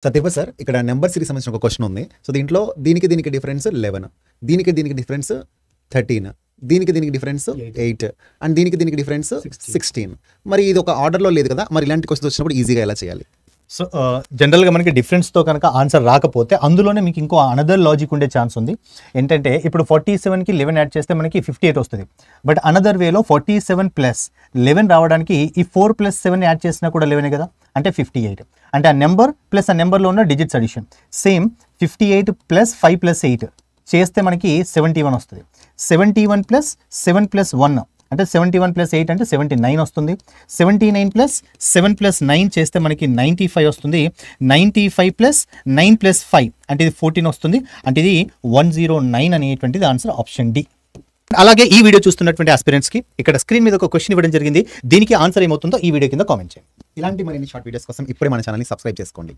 సత్యప sir ఇక్కడ number series సంబంధించిన ఒక క్వశ్చన్ ఉంది. సో దీంట్లో దీనికి డిఫరెన్స్ 11, దీనికి డిఫరెన్స్ 13, దీనికి డిఫరెన్స్ 8 అండ్ దీనికి డిఫరెన్స్ 16. మరి ఇది ఒక ఆర్డర్లో లేదు కదా, మరి ఇలాంటి క్వశ్చన్స్ వచ్చినప్పుడు ఈజీగా ఎలా చేయాలి? సో జనరల్గా మనకి డిఫరెన్స్తో కనుక ఆన్సర్ రాకపోతే అందులోనే మీకు ఇంకో అనదర్ లాజిక్ ఉండే ఛాన్స్ ఉంది. ఏంటంటే ఇప్పుడు 47కి 11 యాడ్ చేస్తే మనకి 58 వస్తుంది. బట్ అనదర్ వేలో 47 ప్లస్ 11 రావడానికి ఈ 4 ప్లస్ 7 యాడ్ చేసినా కూడా 11 కదా, అంటే 58. అంటే ఆ నెంబర్ ప్లస్ ఆ నెంబర్లో ఉన్న digits addition. Same 58 plus 5 plus 8 చేస్తే మనకి 71 వస్తుంది. 71 ప్లస్ 7 ప్లస్ 1 అంటే 71 ప్లస్ 8 అంటే 79 వస్తుంది. 79 ప్లస్ 7 ప్లస్ 9 చేస్తే మనకి 95 వస్తుంది. 95 ప్లస్ 9 ప్లస్ 5 అంటే ఇది 14 వస్తుంది. అంటే ఇది 109 అనేటువంటిది ఆన్సర్ ఆప్షన్ డి. అలాగే ఈ వీడియో చూస్తున్నటువంటి ఆస్పిరెంట్స్కి ఇక్కడ స్క్రీన్ మీద ఒక క్వశ్చన్ ఇవ్వడం జరిగింది. దీనికి ఆన్సర్ ఏమవుతుందో ఈ వీడియో కింద కామెంట్ చేయండి. ఇలాంటి మరిన్ని షార్ట్ వీడియోస్ కోసం ఇప్పుడే మన ఛానల్ని సబ్స్క్రైబ్ చేసుకోండి.